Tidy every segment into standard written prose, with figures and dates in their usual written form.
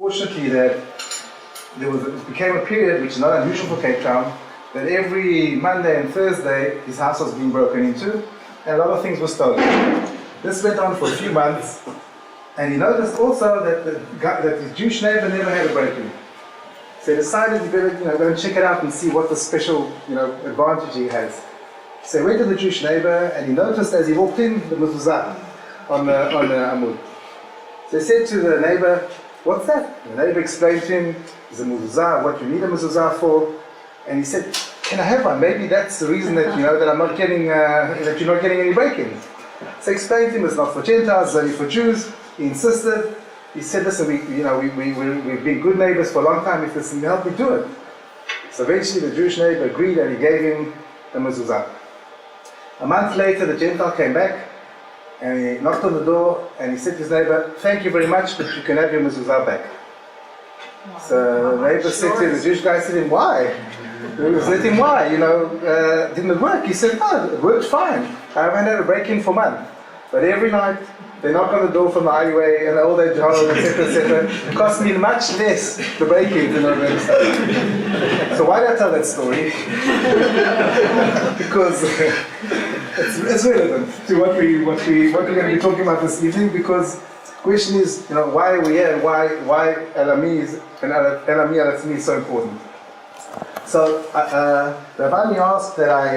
Fortunately, it became a period which is not unusual for Cape Town, that every Monday and Thursday his house was being broken into and a lot of things were stolen. This went on for a few months, and he noticed also that his Jewish neighbor never had a break-in. So he decided he better go and check it out and see what the special advantage he has. So he went to the Jewish neighbor and he noticed as he walked in the mezuzah on the Amud. So he said to the neighbor, "What's that?" The neighbor explained to him, "It's a mezuzah, what you need a mezuzah for." And he said, "Can I have one? Maybe that's the reason that that I'm not getting that you're not getting any break-ins." So I explained to him it's not for Gentiles, it's only for Jews. He insisted. He said, "Listen, we've been good neighbors for a long time. If this can help me do it." So eventually the Jewish neighbor agreed and he gave him the mezuzah. A month later the Gentile came back and he knocked on the door and he said to his neighbor, "Thank you very much, but you can have your mezuzah back." So the neighbor said to him, the Jewish guy said to him, "Why?" He said to him, "Why? Didn't it work?" He said, "No, it worked fine. I haven't had a break-in for months. But every night they knock on the door from the highway and all that jargon, etc. It cost me much less to break in than all that stuff." So why do I tell that story? Because it's relevant to what we're going to be talking about this evening. Because the question is, why are we here and why Elami and עצמי is so important. So Rabbi asked that I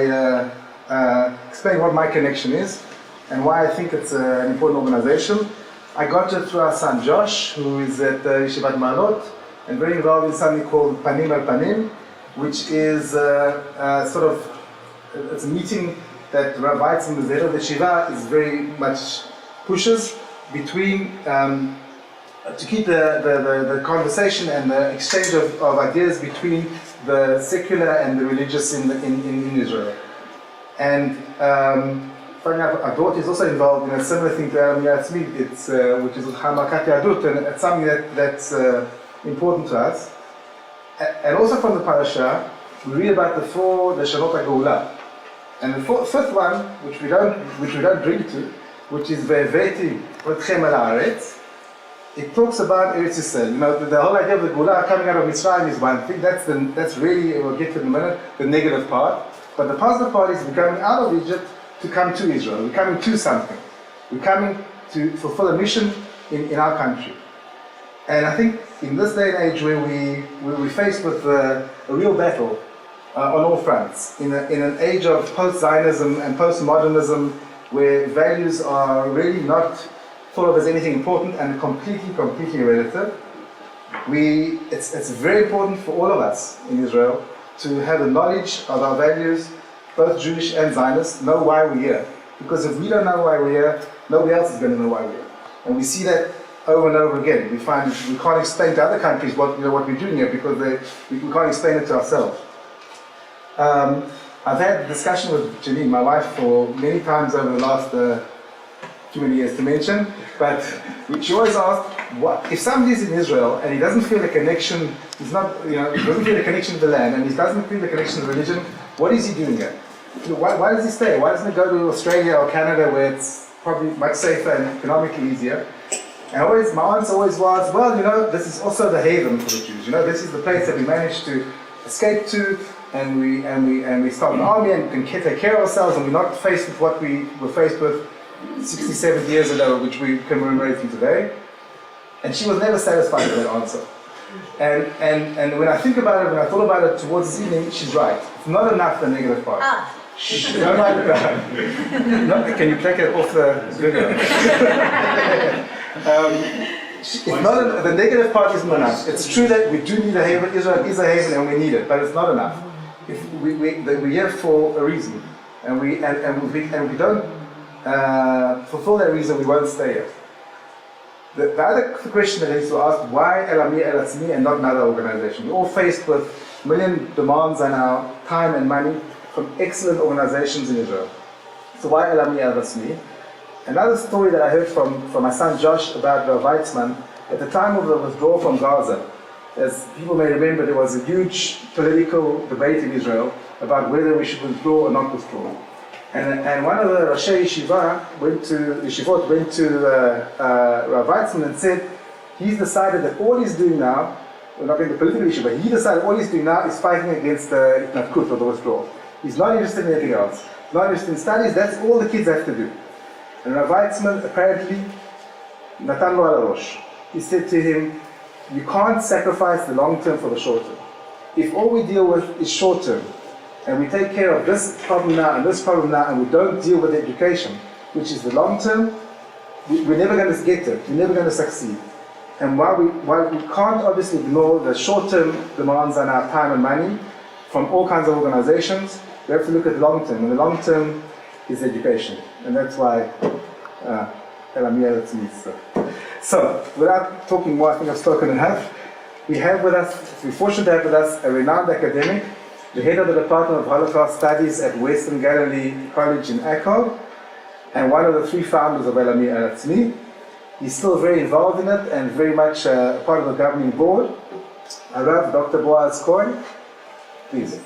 explain what my connection is and why I think it's an important organization. I got it through our son Josh, who is at Yeshivat Ma'alot and very involved in something called Panim al Panim, which is it's a meeting that Rabbi עצמי, the head of the Shiva, is very much pushes between to keep the conversation and the exchange of ideas between the secular and the religious in Israel. And funny enough, our daughter is also involved in a similar thing to עצמי, which is Hamakat Yadut, and it's something that's important to us. And also from the parasha, we read about the four Leshanot HaGeula. And the fifth one, which we don't drink to, which is Ve'eveti Otchem al Haaretz, it talks about Eretz Yisrael. The whole idea of the Geula coming out of Mitzrayim is one thing. That's really, we'll get to in a minute, the negative part. But the positive part is we're coming out of Egypt to come to Israel. We're coming to something. We're coming to fulfill a mission in our country. And I think in this day and age where we're faced with a real battle on all fronts, in an age of post-Zionism and post-modernism, where values are really not thought of as anything important and completely relative, it's very important for all of us in Israel to have the knowledge of our values, both Jewish and Zionist, know why we're here. Because if we don't know why we're here, nobody else is going to know why we're here. And we see that over and over again. We find we can't explain to other countries what we're doing here because we can't explain it to ourselves. I've had a discussion with Janine, my wife, for many times over the last too many years to mention, but she always asks, what if somebody's in Israel and he doesn't feel a connection, he doesn't feel a connection to the land and he doesn't feel the connection to religion, what is he doing here? Why does he stay? Why doesn't he go to Australia or Canada where it's probably much safer and economically easier? And my answer always was, well, this is also the haven for the Jews. This is the place that we managed to escape to, and we start an army and can take care of ourselves, and we're not faced with what we were faced with 60, 70 years ago, which we commemorating today. And she was never satisfied with that answer. And when I think about it, when I thought about it towards this evening, she's right. It's not enough, the negative part. Don't write it down. Can you take it off the video? The negative part isn't enough. It's true that we do need a haven. Israel is a haven and we need it, but it's not enough. If we're here for a reason, and we don't fulfill that reason, we won't stay here. The other question that needs to ask, why Elami El עצמי and not another organization? We're all faced with a million demands on our time and money from excellent organizations in Israel. So why Elami El עצמי? Another story that I heard from my son Josh about Rav Weizmann, at the time of the withdrawal from Gaza, as people may remember, there was a huge political debate in Israel about whether we should withdraw or not withdraw. And one of the Roshei Yeshiva went to Rav Weizmann and said, He's decided that all he's doing now, we're not getting the political issue, but he decided all he's doing now is fighting against the Itnafkut or the withdrawal. He's not interested in anything else. Not interested in studies, that's all the kids have to do. And Rav Weitzman apparently, Natan lo ala rosh. He said to him, you can't sacrifice the long term for the short term. If all we deal with is short term, and we take care of this problem now and this problem now, and we don't deal with education, which is the long term, we're never going to get it. We're never going to succeed. And while we can't obviously ignore the short-term demands on our time and money from all kinds of organizations, we have to look at the long term. And the long term is education. And that's why עצמי. So, without talking more, I think I've spoken enough. We're fortunate to have with us a renowned academic, the head of the Department of Holocaust Studies at Western Galilee College in Akko, and one of the 3 founders of עצמי. He's still very involved in it and very much part of the governing board. Arav, Dr. Boaz Cohen, please.